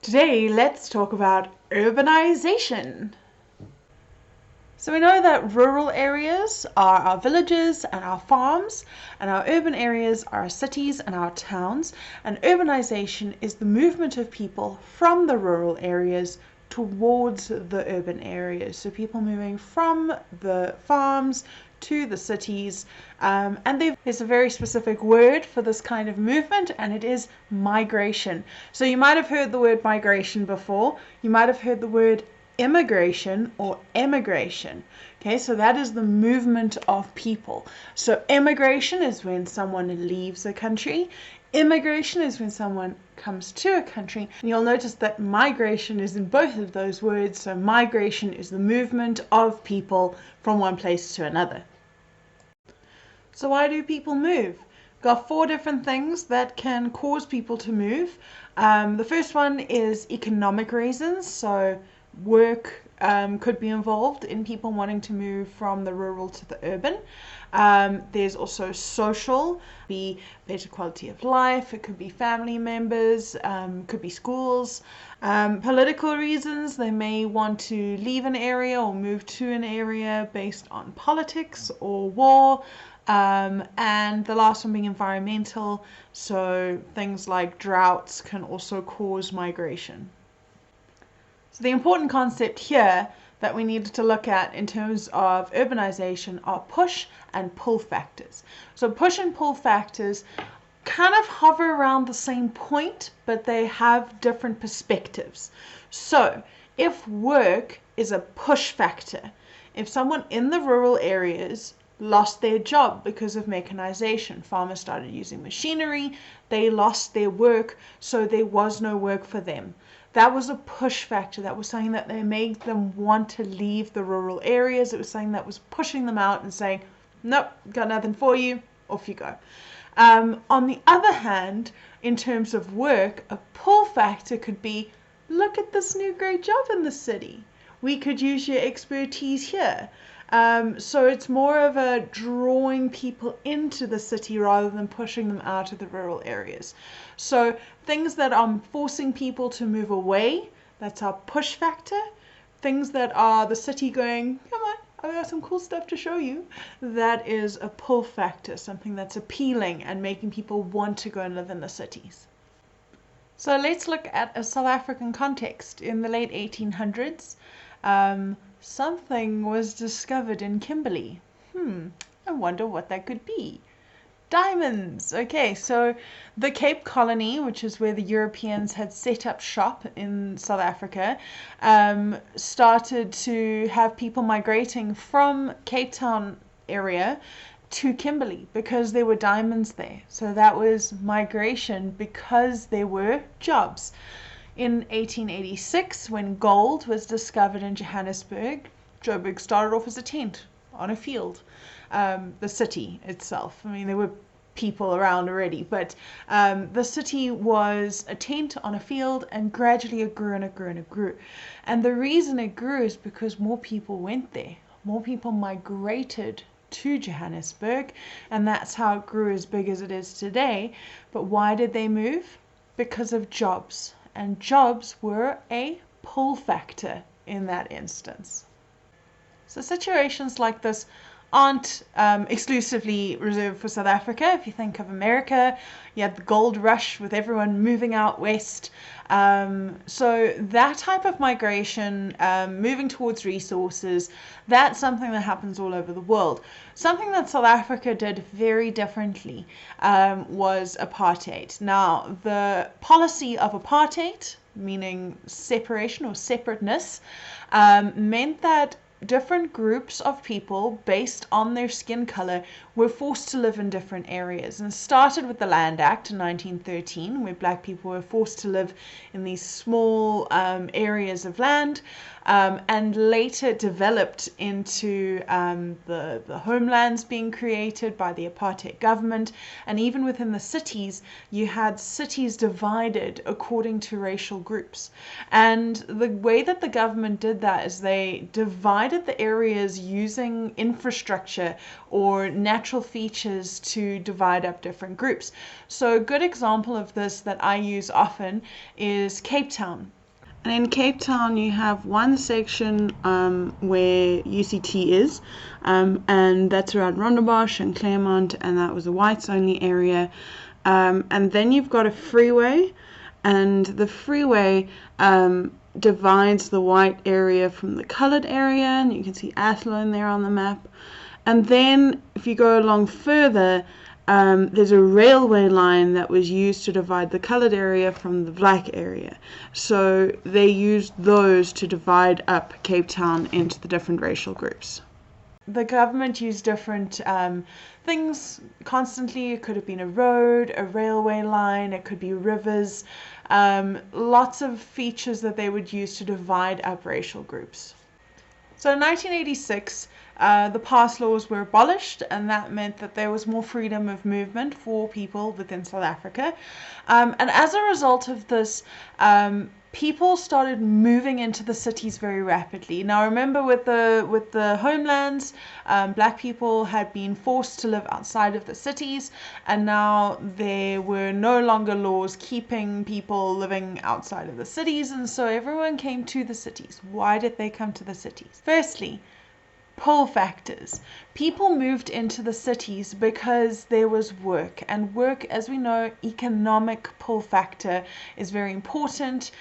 Today, let's talk about urbanization. So we know that rural areas are our villages and our farms, and our urban areas are our cities and our towns, and urbanization is the movement of people from the rural areas towards the urban areas. So people moving from the farms to the cities, and there's a very specific word for this kind of movement, and it is migration. So you might have heard the word migration before. You might have heard the word immigration or emigration. Okay, so that is the movement of people. So immigration is when someone leaves a country. Immigration is when someone comes to a country. And you'll notice that migration is in both of those words. So migration is the movement of people from one place to another. So why do people move? We've got 4 different things that can cause people to move. The first one is economic reasons. So work could be involved in people wanting to move from the rural to the urban. There's also social, be better quality of life, it could be family members, could be schools. Political reasons, they may want to leave an area or move to an area based on politics or war. And the last one being environmental, so things like droughts can also cause migration. So the important concept here that we needed to look at in terms of urbanization are push and pull factors. So push and pull factors kind of hover around the same point, but they have different perspectives. So if work is a push factor, if someone in the rural areas lost their job because of mechanization, farmers started using machinery, they lost their work, so there was no work for them. That was a push factor. That was something that they made them want to leave the rural areas. It was something that was pushing them out and saying, nope, got nothing for you, off you go. On the other hand, in terms of work, a pull factor could be, look at this new great job in the city. We could use your expertise here. So it's more of a drawing people into the city rather than pushing them out of the rural areas. So things that are forcing people to move away, that's our push factor. Things that are the city going, come on, I've got some cool stuff to show you, that is a pull factor, something that's appealing and making people want to go and live in the cities. So let's look at a South African context. In the late 1800s, something was discovered in Kimberley. I wonder what that could be. Diamonds. Okay, so the Cape Colony, which is where the Europeans had set up shop in South Africa, started to have people migrating from Cape Town area to Kimberley because there were diamonds there. So that was migration because there were jobs. In 1886, when gold was discovered in Johannesburg, Joburg started off as a tent on a field. The city itself, I mean, there were people around already, but the city was a tent on a field, and gradually it grew and it grew and it grew. And the reason it grew is because more people went there. More people migrated to Johannesburg, and that's how it grew as big as it is today. But why did they move? Because of jobs. And jobs were a pull factor in that instance. So situations like this aren't exclusively reserved for South Africa. If you think of America, you had the gold rush with everyone moving out west. So that type of migration, moving towards resources, that's something that happens all over the world. Something that South Africa did very differently was apartheid. Now, the policy of apartheid, meaning separation or separateness, meant that different groups of people based on their skin color were forced to live in different areas, and started with the Land Act in 1913, where black people were forced to live in these small areas of land, and later developed into the homelands being created by the apartheid government. And even within the cities, you had cities divided according to racial groups. And the way that the government did that is they divided the areas using infrastructure or natural natural features to divide up different groups. So a good example of this that I use often is Cape Town. And in Cape Town, you have one section where UCT is, and that's around Rondebosch and Claremont, and that was a whites-only area. And then you've got a freeway, and the freeway divides the white area from the colored area, and you can see Athlone there on the map. And then if you go along further, there's a railway line that was used to divide the colored area from the black area. So they used those to divide up Cape Town into the different racial groups. The government used different things constantly. It could have been a road, a railway line, it could be rivers, lots of features that they would use to divide up racial groups. So in 1986, the pass laws were abolished, and that meant that there was more freedom of movement for people within South Africa. And as a result of this, people started moving into the cities very rapidly. Now remember, with the homelands, black people had been forced to live outside of the cities, and now there were no longer laws keeping people living outside of the cities, and so everyone came to the cities. Why did they come to the cities? Firstly, pull factors. People moved into the cities because there was work, and work, as we know, economic pull factor is very important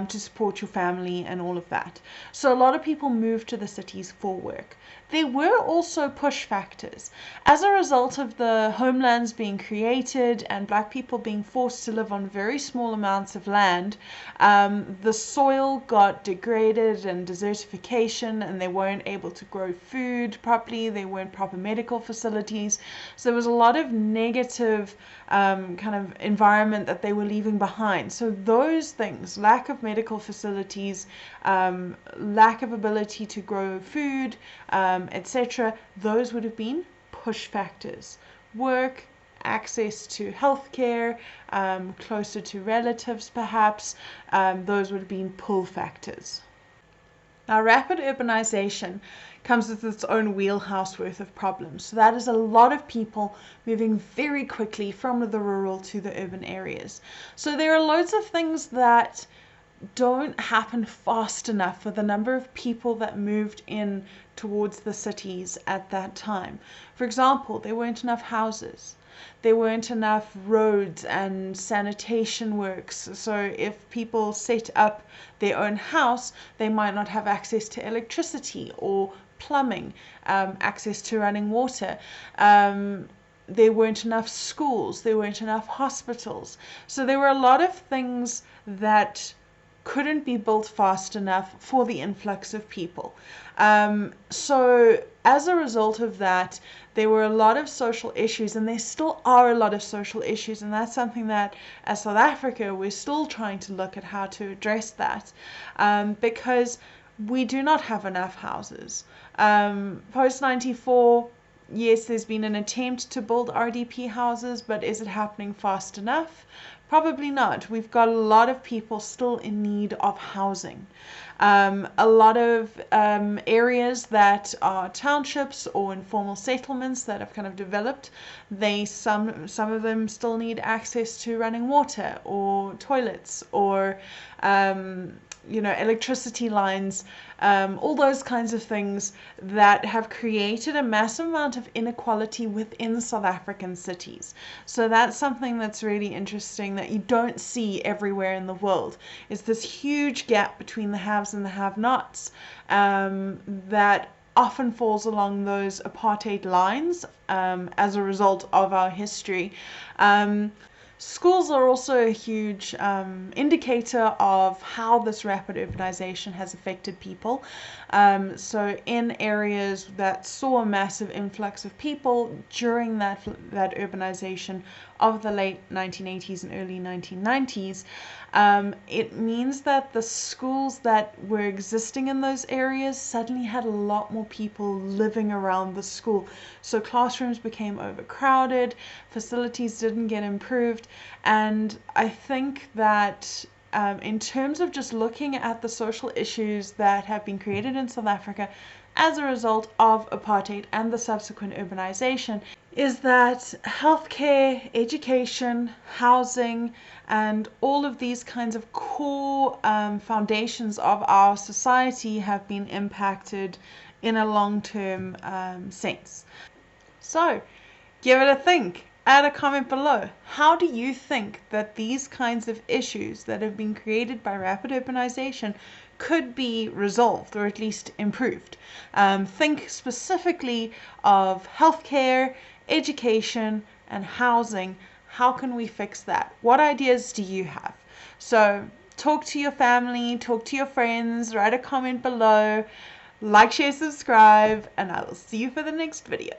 to support your family and all of that. So a lot of people moved to the cities for work. There were also push factors. As a result of the homelands being created and black people being forced to live on very small amounts of land, the soil got degraded and desertification, and they weren't able to grow food properly. They weren't proper medical facilities. So there was a lot of negative kind of environment that they were leaving behind. So those things, lack of medical facilities, lack of ability to grow food, etc., those would have been push factors. Work, access to healthcare, closer to relatives perhaps, those would have been pull factors. Now, rapid urbanization comes with its own wheelhouse worth of problems. So that is a lot of people moving very quickly from the rural to the urban areas. So there are loads of things that don't happen fast enough for the number of people that moved in towards the cities at that time. For example, there weren't enough houses. There weren't enough roads and sanitation works. So if people set up their own house, they might not have access to electricity or plumbing, access to running water. There weren't enough schools. There weren't enough hospitals. So there were a lot of things that couldn't be built fast enough for the influx of people. So as a result of that, there were a lot of social issues, and there still are a lot of social issues, and that's something that as South Africa we're still trying to look at how to address that, because we do not have enough houses. Post 94, yes, there's been an attempt to build RDP houses, but is it happening fast enough? Probably not. We've got a lot of people still in need of housing. A lot of areas that are townships or informal settlements that have kind of developed, some of them still need access to running water or toilets or electricity lines, all those kinds of things that have created a massive amount of inequality within South African cities. So that's something that's really interesting that you don't see everywhere in the world, is this huge gap between the haves and the have-nots that often falls along those apartheid lines as a result of our history. Schools are also a huge indicator of how this rapid urbanization has affected people. So in areas that saw a massive influx of people during that urbanization of the late 1980s and early 1990s, it means that the schools that were existing in those areas suddenly had a lot more people living around the school. So classrooms became overcrowded, facilities didn't get improved, and I think that in terms of just looking at the social issues that have been created in South Africa as a result of apartheid and the subsequent urbanization, is that healthcare, education, housing, and all of these kinds of core foundations of our society have been impacted in a long-term sense. So, give it a think. Add a comment below. How do you think that these kinds of issues that have been created by rapid urbanization could be resolved or at least improved? Think specifically of healthcare, education, and housing. How can we fix that? What ideas do you have? So talk to your family, talk to your friends, write a comment below, like, share, subscribe, and I will see you for the next video.